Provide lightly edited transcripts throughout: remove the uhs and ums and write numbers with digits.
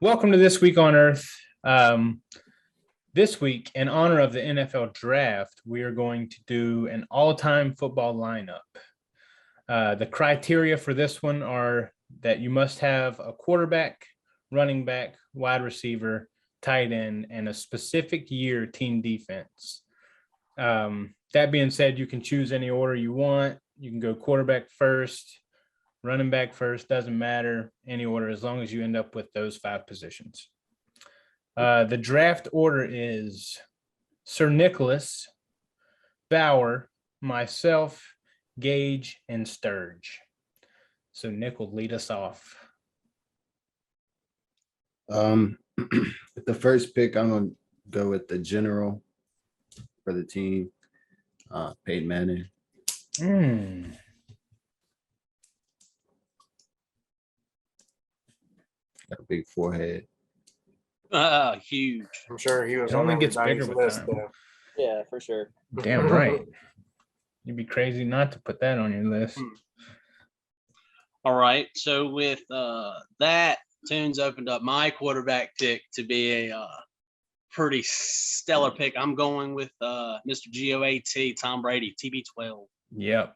Welcome to This Week on Earth. This week, in honor of the NFL Draft, we are going to do an all-time football lineup. The criteria for this one are that you must have a quarterback, running back, wide receiver, tight end, and a specific year team defense. That being said, you can choose any order you want. You can go quarterback first, running back first, doesn't matter, any order, as long as you end up with those five positions. The draft order is Sir Nicholas, Bauer, myself, Gage, and Sturge. So Nick will lead us off. With the first pick, I'm going to go with the general for the team, Peyton Manning. Got a big forehead. Huge. I'm sure he was It on only gets everybody's bigger with list, time. though. Yeah, for sure. Damn right. You'd be crazy not to put that on your list. All right. So with that, Tunes opened up my quarterback pick to be a pretty stellar pick. I'm going with Mr. GOAT, Tom Brady, TB12. Yep.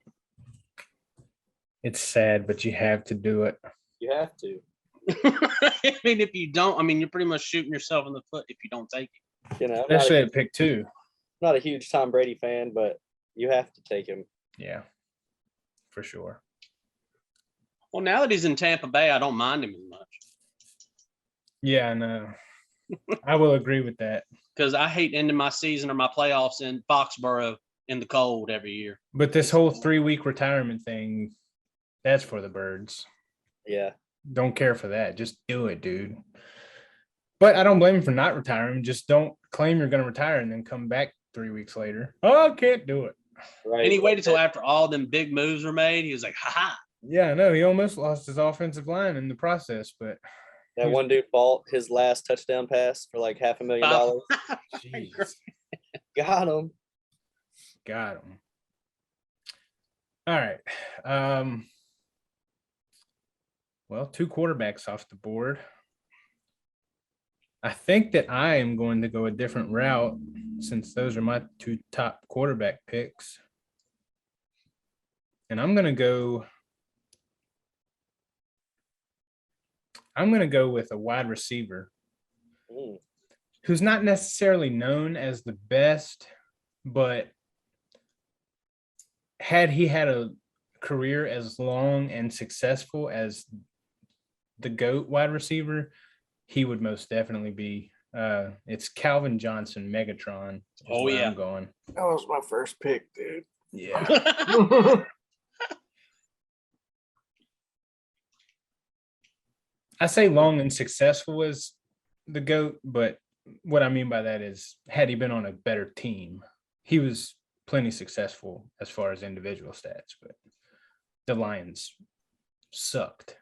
It's sad, but you have to do it. You have to. I mean, if you don't, you're pretty much shooting yourself in the foot if you don't take it. You know, Especially at pick 2. Not a huge Tom Brady fan, but you have to take him. Yeah, for sure. Well, now that he's in Tampa Bay, I don't mind him as much. Yeah, no. I will agree with that. Because I hate ending my season or my playoffs in Foxborough in the cold every year. But this whole 3-week retirement thing, that's for the birds. Yeah. Don't care for that. Just do it, dude. But I don't blame him for not retiring. Just don't claim you're going to retire and then come back 3 weeks later. Oh, I can't do it. Right. And he waited until after all them big moves were made. He was like, ha-ha. Yeah, I know. He almost lost his offensive line in the process, but That one dude bought his last touchdown pass for like $500,000. jeez. Got him. Got him. All right. Well, 2 quarterbacks off the board. I think that I am going to go a different route since those are my 2 top quarterback picks. And I'm going to go with a wide receiver who's not necessarily known as the best, but had he had a career as long and successful as the GOAT wide receiver, he would most definitely be. It's Calvin Johnson, Megatron. Oh, yeah. I'm going. That was my first pick, dude. Yeah. I say long and successful as the GOAT, but what I mean by that is had he been on a better team, he was plenty successful as far as individual stats, but the Lions sucked.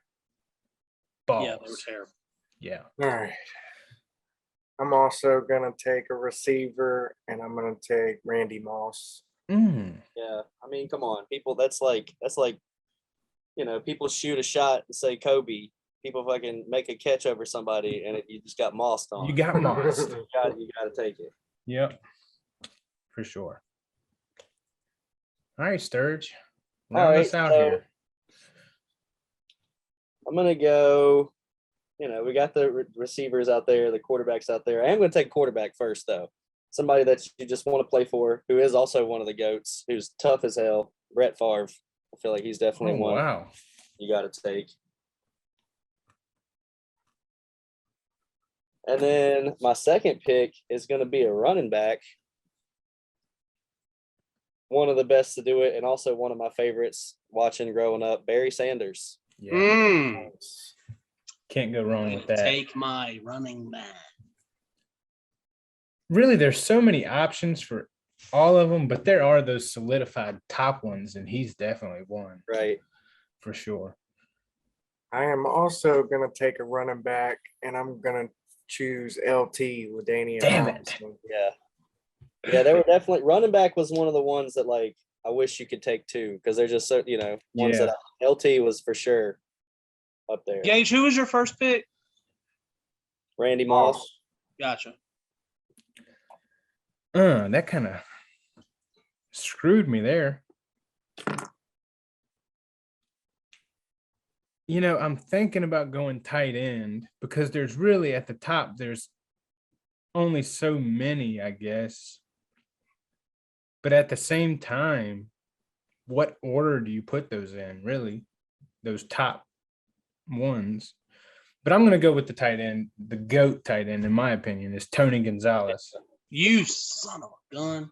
Balls. Yeah, they were terrible. Yeah. All right. I'm also going to take a receiver, and I'm going to take Randy Moss. Yeah. I mean, come on. People, that's like, people shoot a shot and say Kobe. People fucking make a catch over somebody, and you just got mossed on. You got mossed. You got to take it. Yep. For sure. All right, Sturge. All Round right, us out so here. I'm going to go, we got the receivers out there, the quarterbacks out there. I am going to take quarterback first, though. Somebody that you just want to play for, who is also one of the GOATs, who's tough as hell, Brett Favre. I feel like he's definitely Oh, one wow. you got to take. And then my second pick is going to be a running back. One of the best to do it, and also one of my favorites watching growing up, Barry Sanders. Yeah. Mm. Can't go wrong Way with to that. take my running back. Really, there's so many options for all of them, but there are those solidified top ones, and he's definitely one Right. for sure. I am also gonna take a running back, and I'm gonna choose LT with Danny. Damn it. Yeah. Yeah, they were definitely running back was one of the ones that like I wish you could take two because they're just so ones Yeah. that LT was for sure up there. Gage, who was your first pick? Randy Moss. Gotcha. That kind of screwed me there. I'm thinking about going tight end because there's really at the top, there's only so many, I guess. But at the same time, what order do you put those in, really? Those top ones. But I'm going to go with the tight end. The GOAT tight end, in my opinion, is Tony Gonzalez. You son of a gun.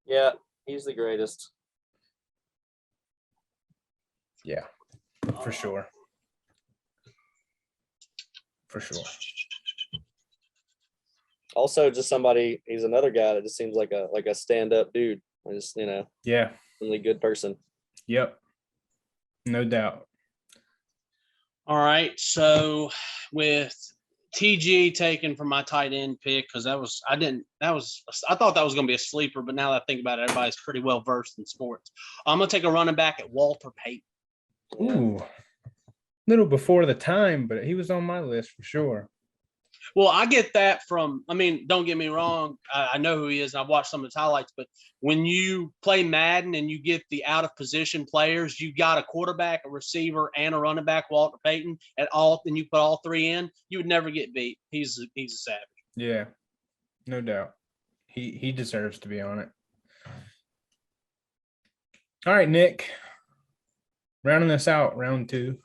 Yeah, he's the greatest. Yeah, for sure. For sure. Also, just somebody. He's another guy that just seems like a stand-up dude. Just Yeah. really good person. Yep. No doubt. All right. So with TG taken for my tight end pick, because I thought that was going to be a sleeper, but now that I think about it, everybody's pretty well versed in sports. I'm going to take a running back at Walter Payton. Yeah. Ooh. Little before the time, but he was on my list for sure. Well, I get that from, don't get me wrong. I know who he is, and I've watched some of his highlights, but when you play Madden and you get the out of position players, you got a quarterback, a receiver, and a running back, Walter Payton, and you put all three in, you would never get beat. He's a savage. Yeah, no doubt. He deserves to be on it. All right, Nick. Rounding this out, round 2.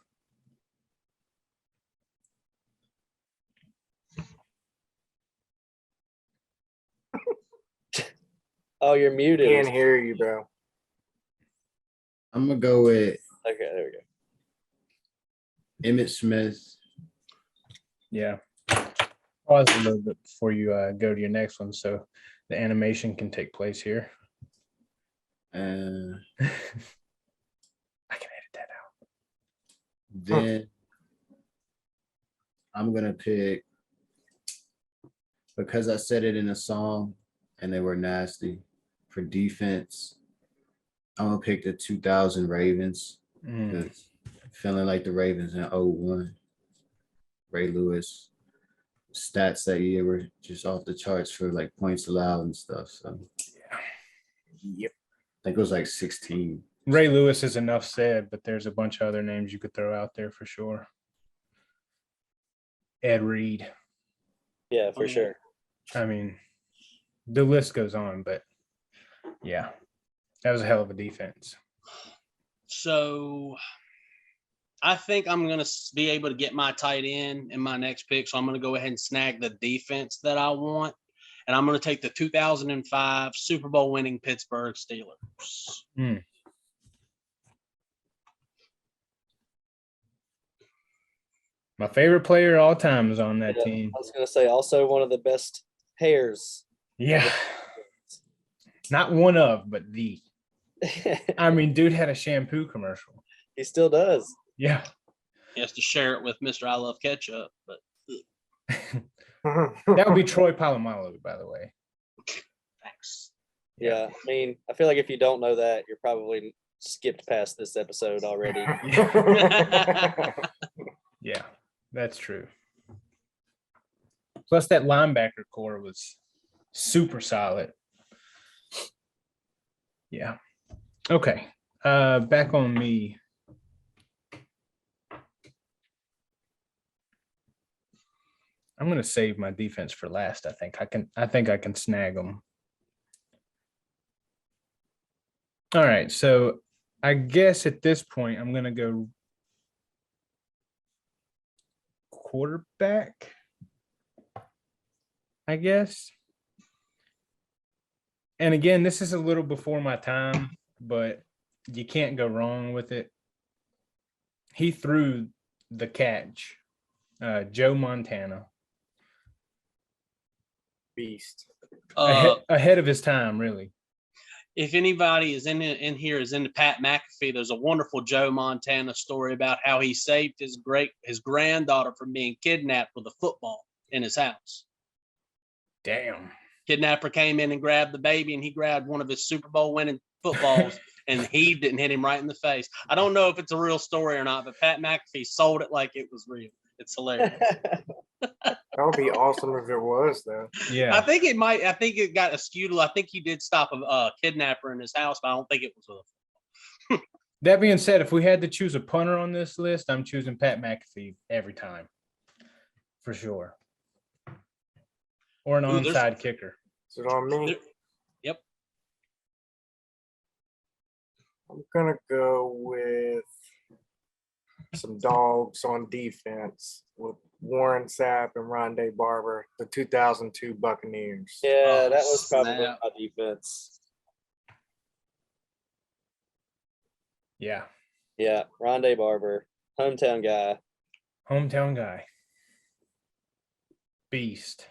Oh, you're muted. Can't hear you, bro. I'm gonna go with Okay, there we go. Emmitt Smith. Yeah. Pause a little bit before you go to your next one, so the animation can take place here. And I can edit that out. then I'm gonna pick, because I said it in a song and they were nasty, for defense. I'm gonna pick the 2000 Ravens. Feeling like the Ravens in 01. Ray Lewis. Stats that year were just off the charts for like points allowed and stuff. So Yep. I think it was like 16. Ray Lewis is enough said, but there's a bunch of other names you could throw out there for sure. Ed Reed. Yeah, for sure. I mean, the list goes on, but yeah, that was a hell of a defense. So I think I'm going to be able to get my tight end in my next pick. So I'm going to go ahead and snag the defense that I want. And I'm going to take the 2005 Super Bowl winning Pittsburgh Steelers. My favorite player of all time is on that Yeah, team. I was gonna say also one of the best hairs. Yeah. Not one of, but the. I mean, dude had a shampoo commercial. He still does. Yeah. He has to share it with Mr. I Love Ketchup. But That would be Troy Polamalu, by the way. thanks. Yeah, I mean, I feel like if you don't know that, you're probably skipped past this episode already. Yeah, that's true. Plus, that linebacker core was super solid. Yeah. Okay. Back on me. I'm gonna save my defense for last. I think I can snag them. All right. So I guess at this point, I'm going to go quarterback, I guess. And again, this is a little before my time, but you can't go wrong with it. He threw the catch, Joe Montana, Beast. ahead of his time, really. If anybody is in here is into Pat McAfee, there's a wonderful Joe Montana story about how he saved his granddaughter from being kidnapped with a football in his house. Damn. Kidnapper came in and grabbed the baby, and he grabbed one of his Super Bowl winning footballs and heaved it and hit him right in the face. I don't know if it's a real story or not, but Pat McAfee sold it like it was real. It's hilarious. That would be awesome if it was, though. Yeah. I think it got skewed. I think he did stop a kidnapper in his house, but I don't think it was with a. That being said, if we had to choose a punter on this list, I'm choosing Pat McAfee every time, for sure. Or an onside kicker. Is it on me? Yep. I'm gonna go with some dogs on defense with Warren Sapp and Rondé Barber, the 2002 Buccaneers. Yeah, Oh, that was probably snap. my defense. Yeah. Yeah, Rondé Barber, hometown guy. Hometown guy. Beast.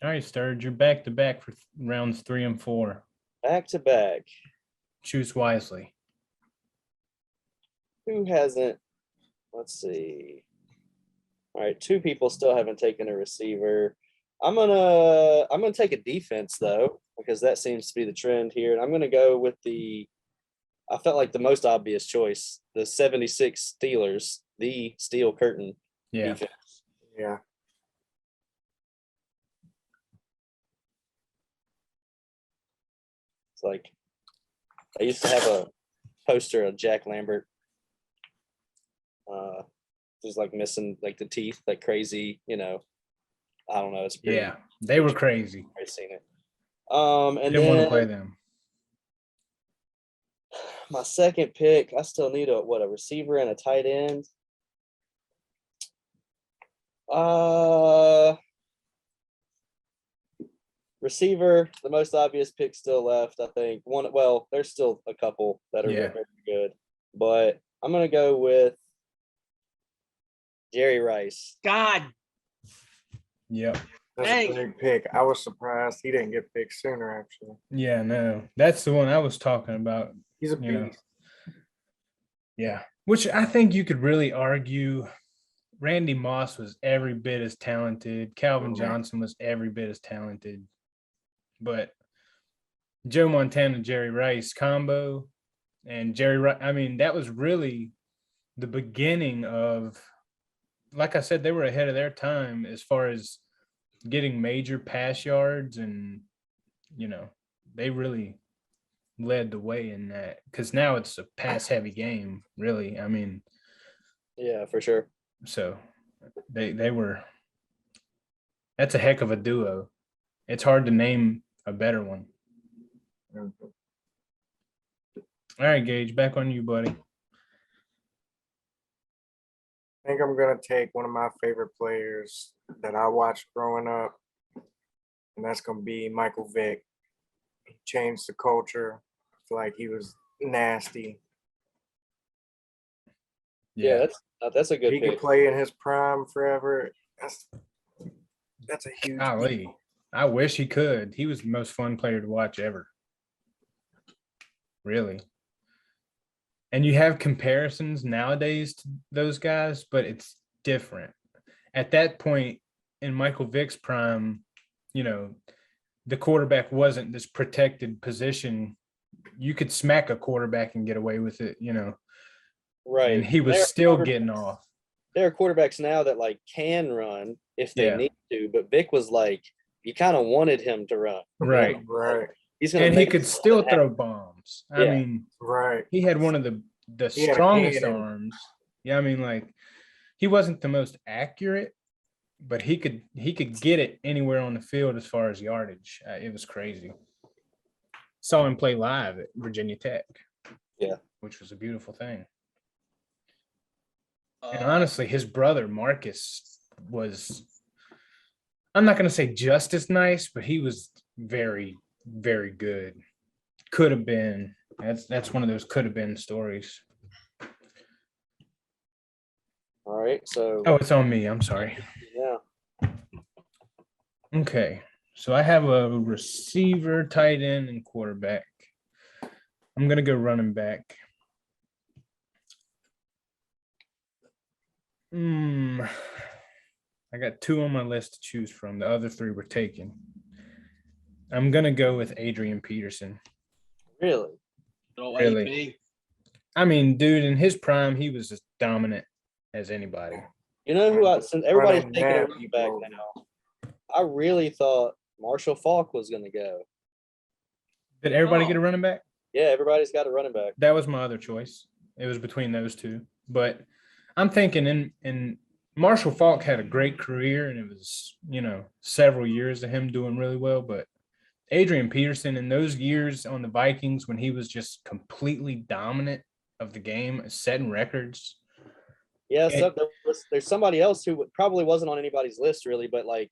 All right, Sturge, you're back to back for rounds 3 and 4. Back to back. Choose wisely. Who hasn't? Let's see. All right, 2 people still haven't taken a receiver. I'm gonna take a defense though, because that seems to be the trend here. And I'm gonna go with I felt like the most obvious choice, the 76 Steelers, the Steel Curtain Yeah. defense. Yeah. It's like I used to have a poster of Jack Lambert. Just like missing like the teeth, like crazy, I don't know. It's pretty. Yeah. They were crazy. I've seen it. And Didn't want to then play them. my second pick, I still need a receiver and a tight end. Receiver, the most obvious pick still left, I think. There's still a couple that are Yeah. very good, but I'm gonna go with Jerry Rice. God, Yep. That's Dang. a big pick. I was surprised he didn't get picked sooner, actually. Yeah, no. That's the one I was talking about. He's a You know. beast. Yeah. Which I think you could really argue Randy Moss was every bit as talented. Calvin Johnson was every bit as talented. But Joe Montana, Jerry Rice combo and Jerry Rice, I mean, that was really the beginning of, like I said, they were ahead of their time as far as getting major pass yards, and, they really led the way in that, because now it's a pass heavy game, really. I mean, Yeah, for sure. so they were, that's a heck of a duo. It's hard to name a better one. All right, Gage, back on you, buddy. I think I'm gonna take one of my favorite players that I watched growing up, and that's gonna be Michael Vick. He changed the culture. I feel like he was nasty. Yeah, that's a good He pick. could play in his prime forever. That's a huge. Golly, I wish he could. He was the most fun player to watch ever. Really. And you have comparisons nowadays to those guys, but it's different. At that point in Michael Vick's prime, the quarterback wasn't this protected position. You could smack a quarterback and get away with it, Right. and he was There are still quarterbacks- getting off. There are quarterbacks now that like can run if they Yeah. need to, but Vic was like, you kind of wanted him to run. Right. Right. He's gonna And he make could something still happen. throw bombs. I Yeah. mean, Right. he had one of the He had a strongest cannon. arms. Yeah, I mean, like, he wasn't the most accurate, but he could get it anywhere on the field as far as yardage. It was crazy. saw him play live at Virginia Tech. Yeah. Which was a beautiful thing. Uh, And honestly, his brother Marcus was, I'm not going to say just as nice, but he was very, very good. Could have been. That's one of those could have been stories. All right. So Oh, it's on me. I'm sorry. yeah. Okay. So I have a receiver, tight end, and quarterback. I'm going to go running back. I got 2 on my list to choose from. The other 3 were taken. I'm going to go with Adrian Peterson. Really? little Really? AP. I mean, dude, in his prime, he was as dominant as anybody. You know who? Since everybody's Running taking a that, running back people- now, I really thought Marshall Faulk was going to go. Did everybody Oh. get a running back? Yeah, everybody's got a running back. That was my other choice. It was between those 2. But I'm thinking in Marshall Faulk had a great career, and it was, several years of him doing really well. But Adrian Peterson, in those years on the Vikings when he was just completely dominant of the game, setting records. Yeah, so there's somebody else who probably wasn't on anybody's list really, but like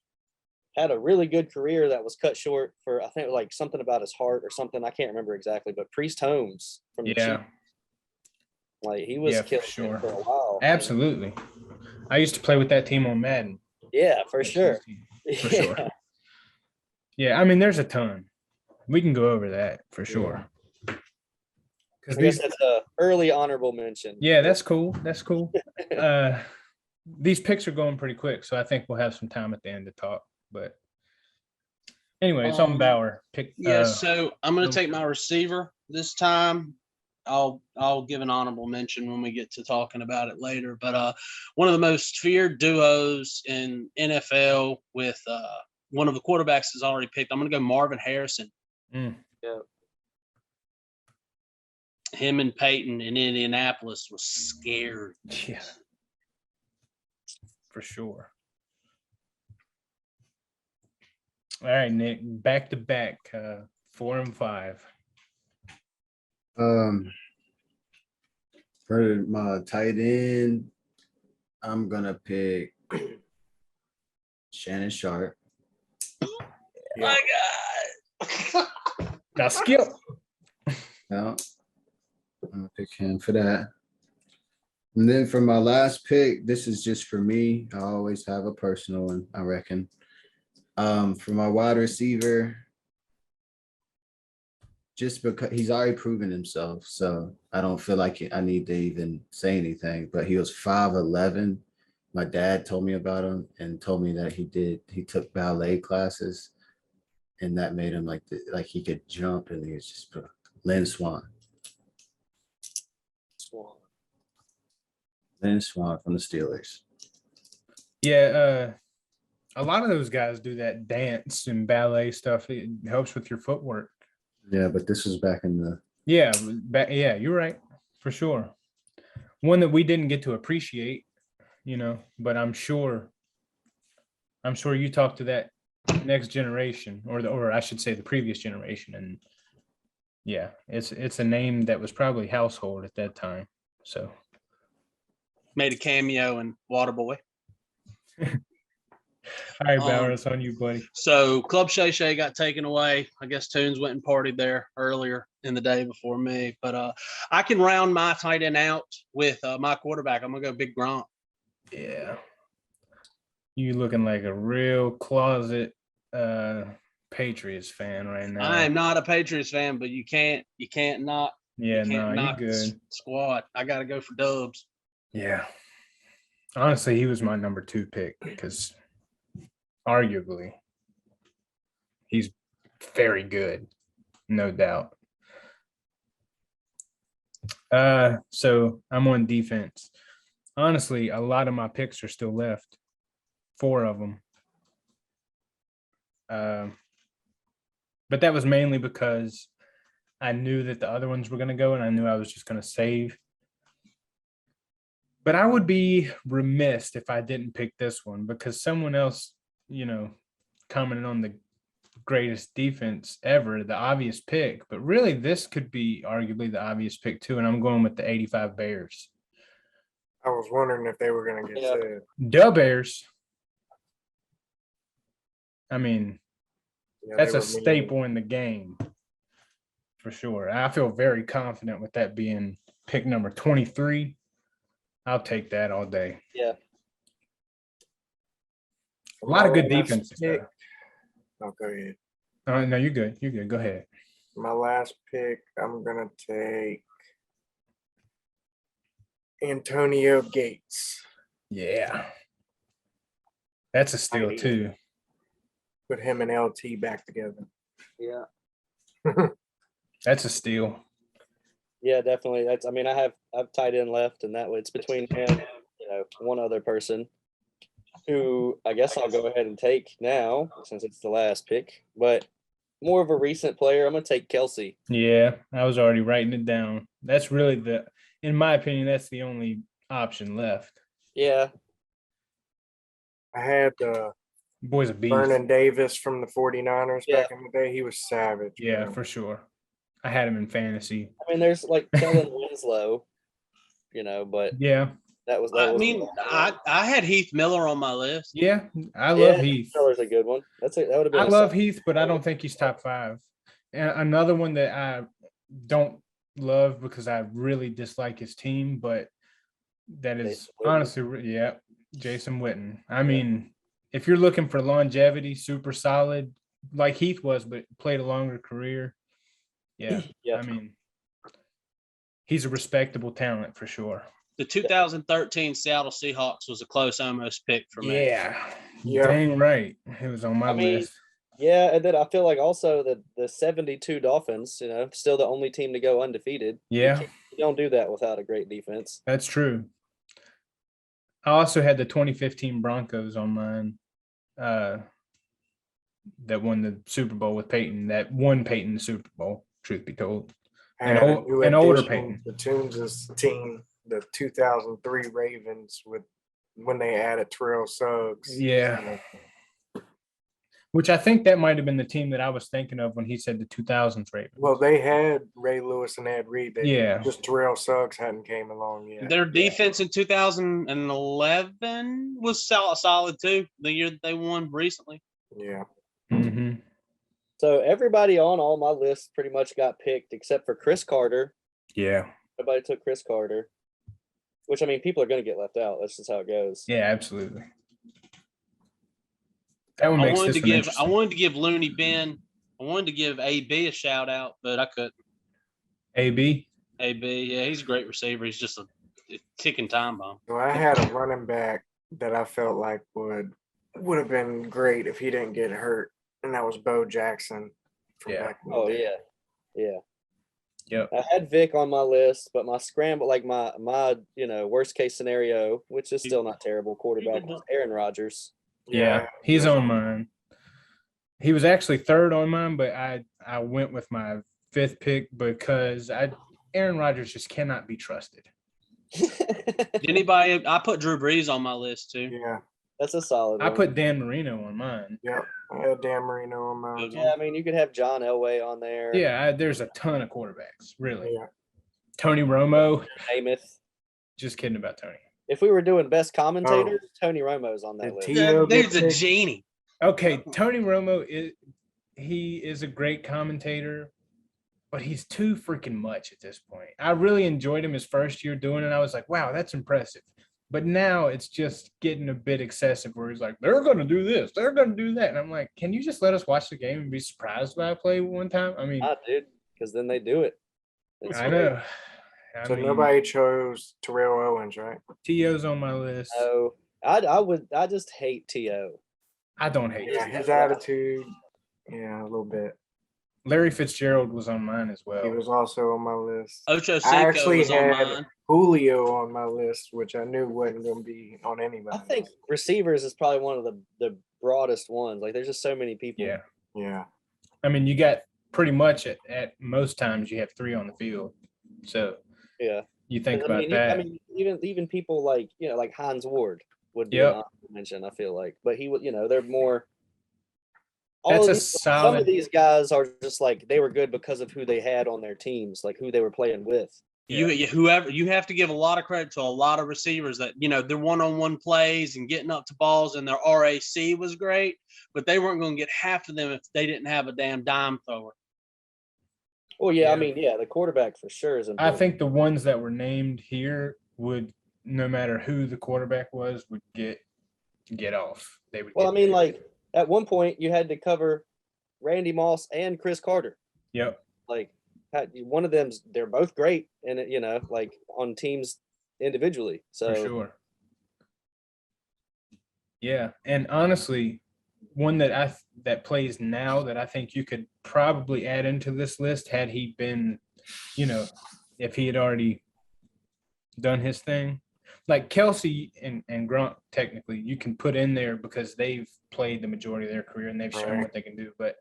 had a really good career that was cut short for, I think, like something about his heart or something. I can't remember exactly, but Priest Holmes from the Yeah, Chiefs, like he was Yeah, for killing it sure. for a while. absolutely. I used to play with that team on Madden. Yeah, for sure. For sure. Yeah, I mean, there's a ton. We can go over that for sure. I Because guess that's a early honorable mention. yeah, that's cool. That's cool. These picks are going pretty quick, so I think we'll have some time at the end to talk. But anyway, it's on Bauer. Pick. Yeah, so I'm going no. to take my receiver this time. I'll give an honorable mention when we get to talking about it later. But one of the most feared duos in NFL with one of the quarterbacks is already picked. I'm going to go Marvin Harrison. Mm. Yeah. Him and Peyton in Indianapolis was scary. Yeah, for sure. All right, Nick, back to back, 4 and 5. For my tight end, I'm gonna pick Shannon Sharp. Yeah. My God. Now skip. No, I'm gonna pick him for that. And then for my last pick, this is just for me. I always have a personal one, I reckon. For my wide receiver, just because he's already proven himself, so I don't feel like I need to even say anything. But he was 5'11". My dad told me about him and told me that he took ballet classes, and that made him like he could jump, and he was just Lynn Swan. Lynn Swan from the Steelers. Yeah, a lot of those guys do that dance and ballet stuff. It helps with your footwork. Yeah, but this was back in the Yeah, yeah, you're right, for sure. One that we didn't get to appreciate, but I'm sure you talked to that next generation, or I should say the previous generation, and yeah, it's a name that was probably household at that time. So Made a cameo in Waterboy. all right, Bauer, it's on you, buddy. So Club Shay Shay got taken away. I guess Toons went and partied there earlier in the day before me. But I can round my tight end out with my quarterback. I'm going to go Big Gronk. Yeah. You looking like a real closet Patriots fan right now. I am not a Patriots fan, but you can't not. Yeah, you can't no, you're knock this good. squad. I got to go for Dubs. Yeah. Honestly, he was my number 2 pick because arguably he's very good, no doubt. So I'm on defense. Honestly, a lot of my picks are still left. 4 of them. But that was mainly because I knew that the other ones were going to go, and I knew I was just going to save. But I would be remiss if I didn't pick this one because someone else, commented on the greatest defense ever, the obvious pick, but really this could be arguably the obvious pick too. And I'm going with the 85 Bears. I was wondering if they were going to get Yeah. said. The Bears. I mean, Yeah, that's they a were mean. staple in the game for sure. I feel very confident with that being pick number 23. I'll take that all day. Yeah. A lot of good My last defenses. pick- Though. Oh, go ahead. No, you're good. You're good. Go ahead. My last pick, I'm going to take Antonio Gates. Yeah. That's a steal Mighty. too. Put him and LT back together. Yeah. That's a steal. Yeah, definitely. I've tight end left, and that way it's between him, one other person who I guess I'll go ahead and take now since it's the last pick. But more of a recent player, I'm gonna take Kelsey. Yeah, I was already writing it down. That's really in my opinion, that's the only option left. Yeah, I had Boy's a beast. Vernon Davis from the 49ers Yeah. back in the day. He was savage. Yeah, man. for sure. I had him in fantasy. I mean, there's like Kellen Winslow, but Yeah. that was. I had Heath Miller on my list. Yeah. I love Yeah, Heath. Miller's a good one. That would have been. I love Heath, but I don't think he's top 5. And another one that I don't love because I really dislike his team, but that is Jason Witten. honestly, Jason Witten. I mean, if you're looking for longevity, super solid, like Heath was, but played a longer career. Yeah. Yeah. I mean, he's a respectable talent for sure. The 2013 Seattle Seahawks was a close almost pick for me. Yeah. Yeah. Dang right. It was on my I mean, list. Yeah, and then I feel like also the 72 Dolphins, still the only team to go undefeated. Yeah. You don't do that without a great defense. That's true. I also had the 2015 Broncos on mine that won the Super Bowl with Peyton, that won Peyton the Super Bowl, truth be told. Had An a old- new an older addition Peyton. to Toombs' team, the 2003 Ravens, when they added Terrell Suggs. Yeah. Which I think that might have been the team that I was thinking of when he said the 2000s Ravens. Well, they had Ray Lewis and Ed Reed. Yeah. Just Terrell Suggs hadn't came along yet. Their defense in 2011 was solid too. The year that they won recently. Yeah. Mm-hmm. So everybody on all my lists pretty much got picked except for Chris Carter. Yeah. Everybody took Chris Carter, which, I mean, people are going to get left out. That's just how it goes. Yeah, absolutely. That one I makes wanted this to one give interesting. Looney Ben. I wanted to give AB a shout out, but I couldn't. AB. AB, yeah, he's a great receiver. He's just a ticking time bomb. So I had a running back that I felt like would have been great if he didn't get hurt, and that was Bo Jackson. From Yeah. back in the Oh, day. yeah. Yep. I had Vic on my list, but my scramble, like my worst case scenario, which is still not terrible, quarterback was Aaron Rodgers. Yeah, he's on mine. He was actually third on mine, but I went with my 5th pick because Aaron Rodgers just cannot be trusted. Anybody? I put Drew Brees on my list too. Yeah. That's a solid I one. put Dan Marino on mine. Yeah. I had Dan Marino on mine. Yeah, I mean, you could have John Elway on there. Yeah, there's a ton of quarterbacks, really. Yeah. Tony Romo. Namath. Just kidding about Tony. If we were doing best commentators, Tony Romo's on that Did list. Tito That dude's get a picked? genie. Okay, Tony Romo is a great commentator, but he's too freaking much at this point. I really enjoyed him his first year doing it. I was like, wow, that's impressive. But now it's just getting a bit excessive where he's like, they're going to do this, they're going to do that. And I'm like, can you just let us watch the game and be surprised by a play one time? I mean, Nah, dude, because then they do it. It's I great. know. So nobody chose Terrell Owens, right? T.O.'s on my list. No, I just hate T.O. I don't hate Yeah, it. his attitude. Yeah, a little bit. Larry Fitzgerald was on mine as well. He was also on my list. Ocho I Cinco actually was on had mine. Julio on my list, which I knew wasn't going to be on anybody. I think receivers is probably one of the broadest ones. Like, there's just so many people. Yeah. Yeah. I mean, you got pretty much at most times you have 3 on the field. So Yeah. you think I about mean, that. I mean, even people like like Hines Ward would be Yep. an honorable mention. I feel like, but he would, they're more. That's a some solid. of these guys are just like they were good because of who they had on their teams, like who they were playing with. Whoever you have to give a lot of credit to a lot of receivers that their one-on-one plays and getting up to balls and their RAC was great, but they weren't going to get half of them if they didn't have a damn dime thrower. Well, yeah, Yeah. I mean, yeah, the quarterback for sure is I important. think the ones that were named here would, no matter who the quarterback was, would get off. They would. Well, I get mean, picked. like at one point you had to cover Randy Moss and Chris Carter. Yep. Like one of them's they're both great and like on teams individually. So For sure. Yeah, and honestly, one that plays now that I think you could probably add into this list had he been, if he had already done his thing, like Kelsey and Gronk, technically you can put in there because they've played the majority of their career and they've shown what they can do. But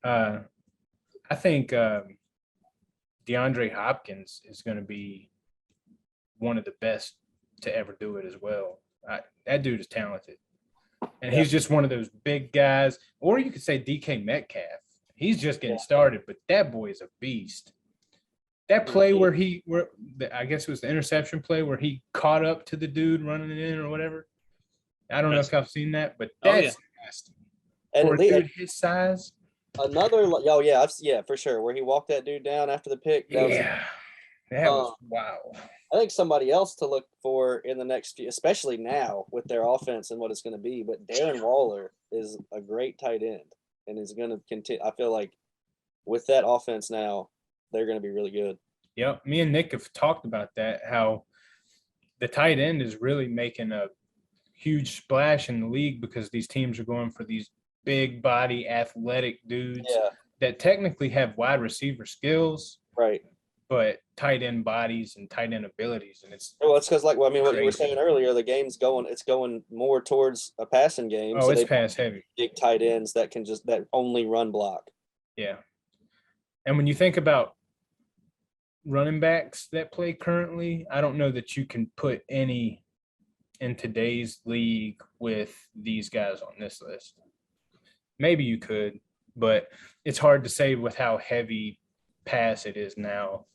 I think DeAndre Hopkins is going to be one of the best to ever do it as well. That dude is talented. And he's just one of those big guys. Or you could say DK Metcalf. He's just getting started, but that boy is a beast. That play where I guess it was the interception play where he caught up to the dude running it in or whatever. I don't know if I've seen that, but that's nasty. and For a dude his size. another for sure where he walked that dude down after the pick. That was wow. I think somebody else to look for in the next few, especially now with their offense and what it's going to be. But Darren Waller is a great tight end and is going to continue. I feel like with that offense now, they're going to be really good. Yep. Me and Nick have talked about that, how the tight end is really making a huge splash in the league because these teams are going for these big body athletic dudes that technically have wide receiver skills. Right. But tight end bodies and tight end abilities. And it's because what you were saying earlier, the game's going more towards a passing game. Oh, so it's pass heavy. Big tight ends that only run block. Yeah. And when you think about running backs that play currently, I don't know that you can put any in today's league with these guys on this list. Maybe you could, but it's hard to say with how heavy pass it is now.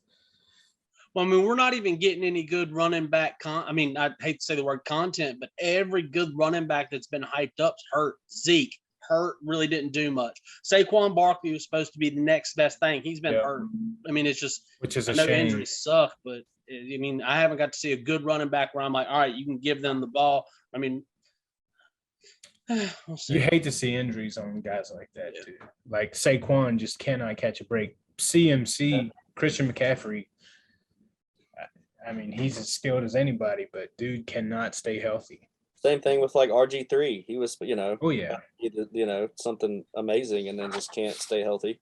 Well, I mean, we're not even getting any good running back. I hate to say the word content, but every good running back that's been hyped up's hurt. Zeke hurt, really didn't do much. Saquon Barkley was supposed to be the next best thing. He's been hurt. I mean, it's just, which is a shame. Injuries suck, but I mean, I haven't got to see a good running back where I'm like, all right, you can give them the ball. I mean, we'll see. You hate to see injuries on guys like that too. Like Saquon just cannot catch a break. CMC, Christian McCaffrey. I mean, he's as skilled as anybody, but dude cannot stay healthy. Same thing with like RG3. He was, oh yeah, something amazing, and then just can't stay healthy.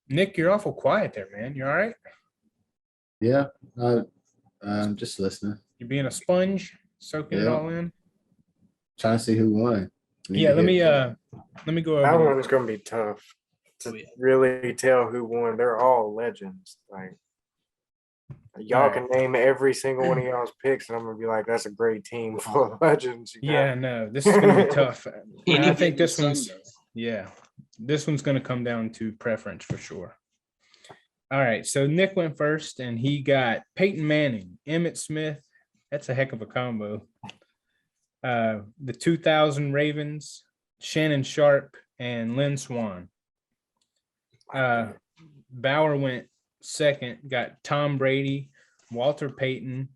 Nick, you're awful quiet there, man. You all right? Yeah, I'm just listening. You're being a sponge, soaking it all in. Trying to see who won. Let me go over. That one's gonna be tough to really tell who won. They're all legends. Like y'all can name every single one of y'all's picks, and I'm gonna be like, "That's a great team full of legends." Yeah, no, this is gonna be tough. I think this one's gonna come down to preference for sure. All right, so Nick went first, and he got Peyton Manning, Emmitt Smith. That's a heck of a combo. The 2000 Ravens, Shannon Sharp, and Lynn Swann. Bauer went second, got Tom Brady, Walter Payton.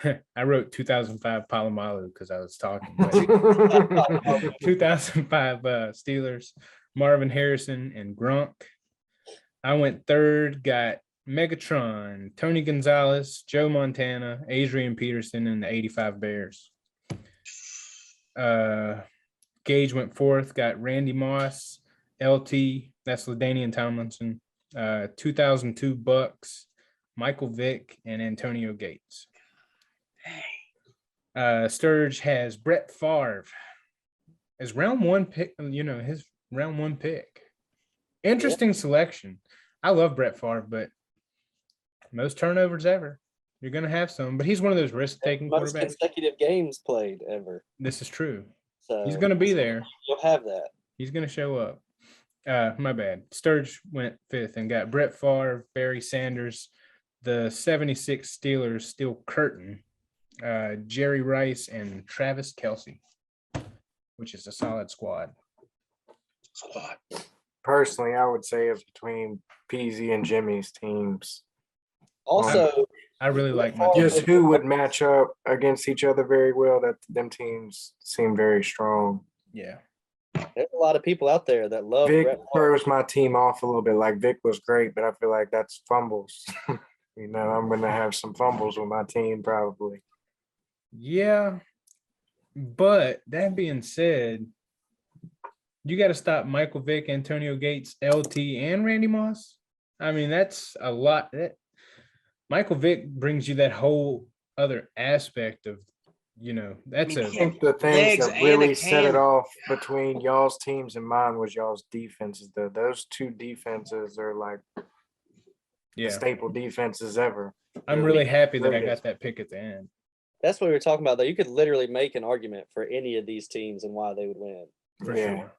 I wrote 2005 Palomalu because I was talking. 2005 Steelers, Marvin Harrison, and Gronk. I went third, got Megatron, Tony Gonzalez, Joe Montana, Adrian Peterson, and the 85 Bears. Gage went fourth, got Randy Moss, LT, that's LaDainian Tomlinson, 2002 Bucks, Michael Vick, and Antonio Gates. Sturge has Brett Favre as round one pick, his round one pick. Interesting selection. I love Brett Favre, but most turnovers ever. You're going to have some, but he's one of those risk-taking Most quarterbacks. consecutive games played ever. This is true. So He's going to be there. You'll have that. He's going to show up. My bad. Sturge went 5th and got Brett Favre, Barry Sanders, the 76 Steelers, Steel Curtain, Jerry Rice, and Travis Kelce, which is a solid squad. Personally, I would say it's between Peasy and Jimmy's teams. Also, I really like my Just who would match up against each other very well. That them teams seem very strong. Yeah. there's a lot of people out there that love Vic Brett Favre. throws my team off a little bit. Like Vic was great, but I feel like that's fumbles. I'm gonna have some fumbles with my team probably. Yeah. But that being said, you got to stop Michael Vick, Antonio Gates, LT, and Randy Moss. I mean, that's a lot. Michael Vick brings you that whole other aspect of, that's I think the things Legs that and really a set it cannon. off between y'all's teams and mine was y'all's defenses. Those two defenses are like the staple defenses ever. I'm really happy that I Greatest. got that pick at the end. That's what we were talking about, though. You could literally make an argument for any of these teams and why they would win. For Yeah. sure.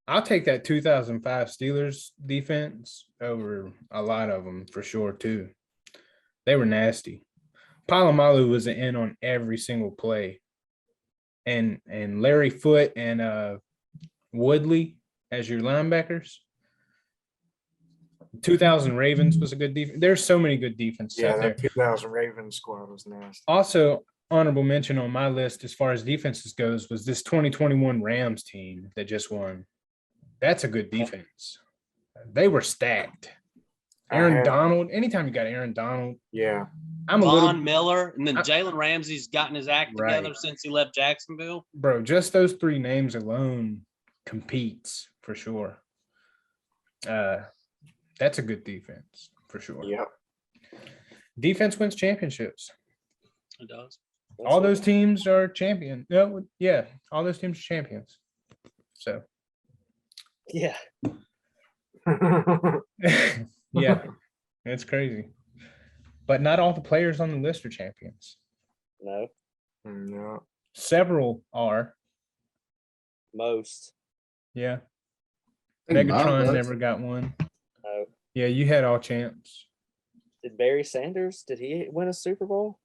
I'll take that 2005 Steelers defense over a lot of them for sure, too. They were nasty. Palomalu was in on every single play. And Larry Foote and Woodley as your linebackers. 2000 Ravens was a good defense. There's so many good defenses Yeah, out there. that 2000 Ravens squad was nasty. Also, honorable mention on my list as far as defenses goes was this 2021 Rams team that just won. That's a good defense. They were stacked. Aaron Donald, anytime you got Aaron Donald, Yeah. I'm a Von little Miller, and then Jalen Ramsey's gotten his act together Right. since he left Jacksonville. bro, just those 3 names alone competes for sure. That's a good defense for sure. Yep. Defense wins championships. It does. All those teams are champion. No, yeah, all those teams are champions. So Yeah. yeah, it's crazy. But not all the players on the list are champions. No, No. Several are. most. Yeah. I think mine Megatron was. never got one. No. Yeah, you had all champs. Did Barry Sanders, did he win a Super Bowl?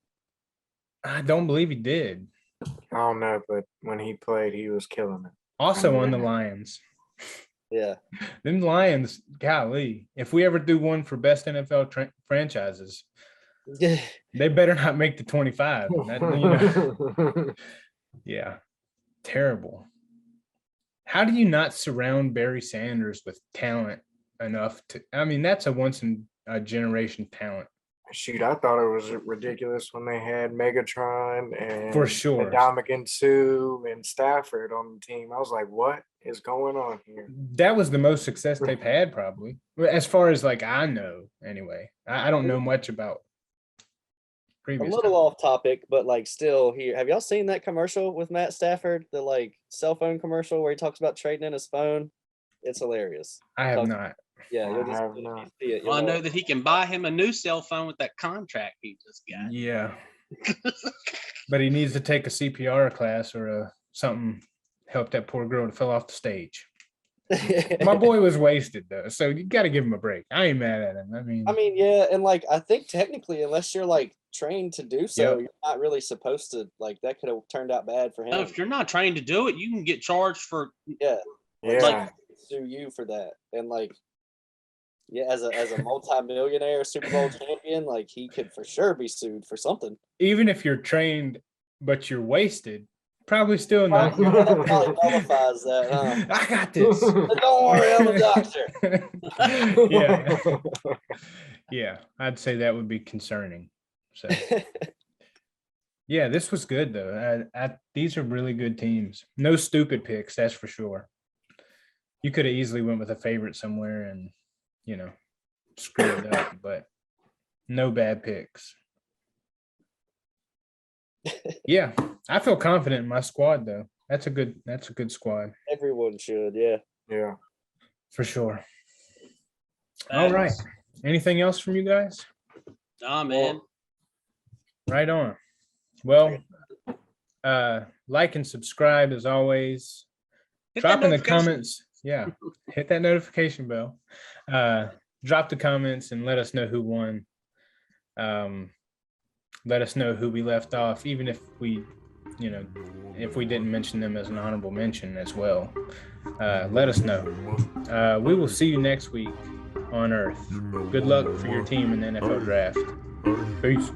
I don't believe he did. I don't know, but when he played, he was killing it. Also on the Lions. Yeah. Them Lions, golly. If we ever do one for best NFL franchises, they better not make the 25. Yeah. Terrible. How do you not surround Barry Sanders with talent enough to? I mean, that's a once in a generation talent. Shoot, I thought it was ridiculous when they had Megatron and For sure. Dominican Sue and Stafford on the team. I was like, what is going on here? That was the most success they've had, probably. As far as like I know, anyway. I don't know much about A previous. little off topic, but like still here. Have y'all seen that commercial with Matt Stafford? The like cell phone commercial where he talks about trading in his phone? It's hilarious. I have not. Yeah, you'll I just have if you not. see it. Well, I you'll know that he can buy him a new cell phone with that contract he just got. Yeah. But he needs to take a CPR class or something. Help that poor girl that fell off the stage. My boy was wasted though, so you got to give him a break. I ain't mad at him. I mean, yeah, and like I think technically, unless you're like trained to do so, Yep. you're not really supposed to. Like that could have turned out bad for him. No, if you're not trained to do it, you can get charged for. Yeah, Yeah. Like- sue you for that, and like, yeah, as a multi-millionaire Super Bowl champion, like he could for sure be sued for something. even if you're trained but you're wasted, probably still not. Probably, yeah, that probably nullifies that. Huh? I got this. But don't worry, I'm a doctor. Yeah. Yeah, I'd say that would be concerning. So yeah, this was good though. These are really good teams. No stupid picks, that's for sure. You could have easily went with a favorite somewhere and screwed it up, but no bad picks. Yeah, I feel confident in my squad though. That's a good squad Everyone should, yeah. Yeah. for sure. All right. Anything else from you guys? Nah, man. Right on. Well, like and subscribe as always. Drop in the comments. Yeah, hit that notification bell. Drop the comments and let us know who won. Let us know who we left off, even if we, if we didn't mention them as an honorable mention as well. Let us know. We will see you next week on Earth. Good luck for your team in the NFL draft. Peace.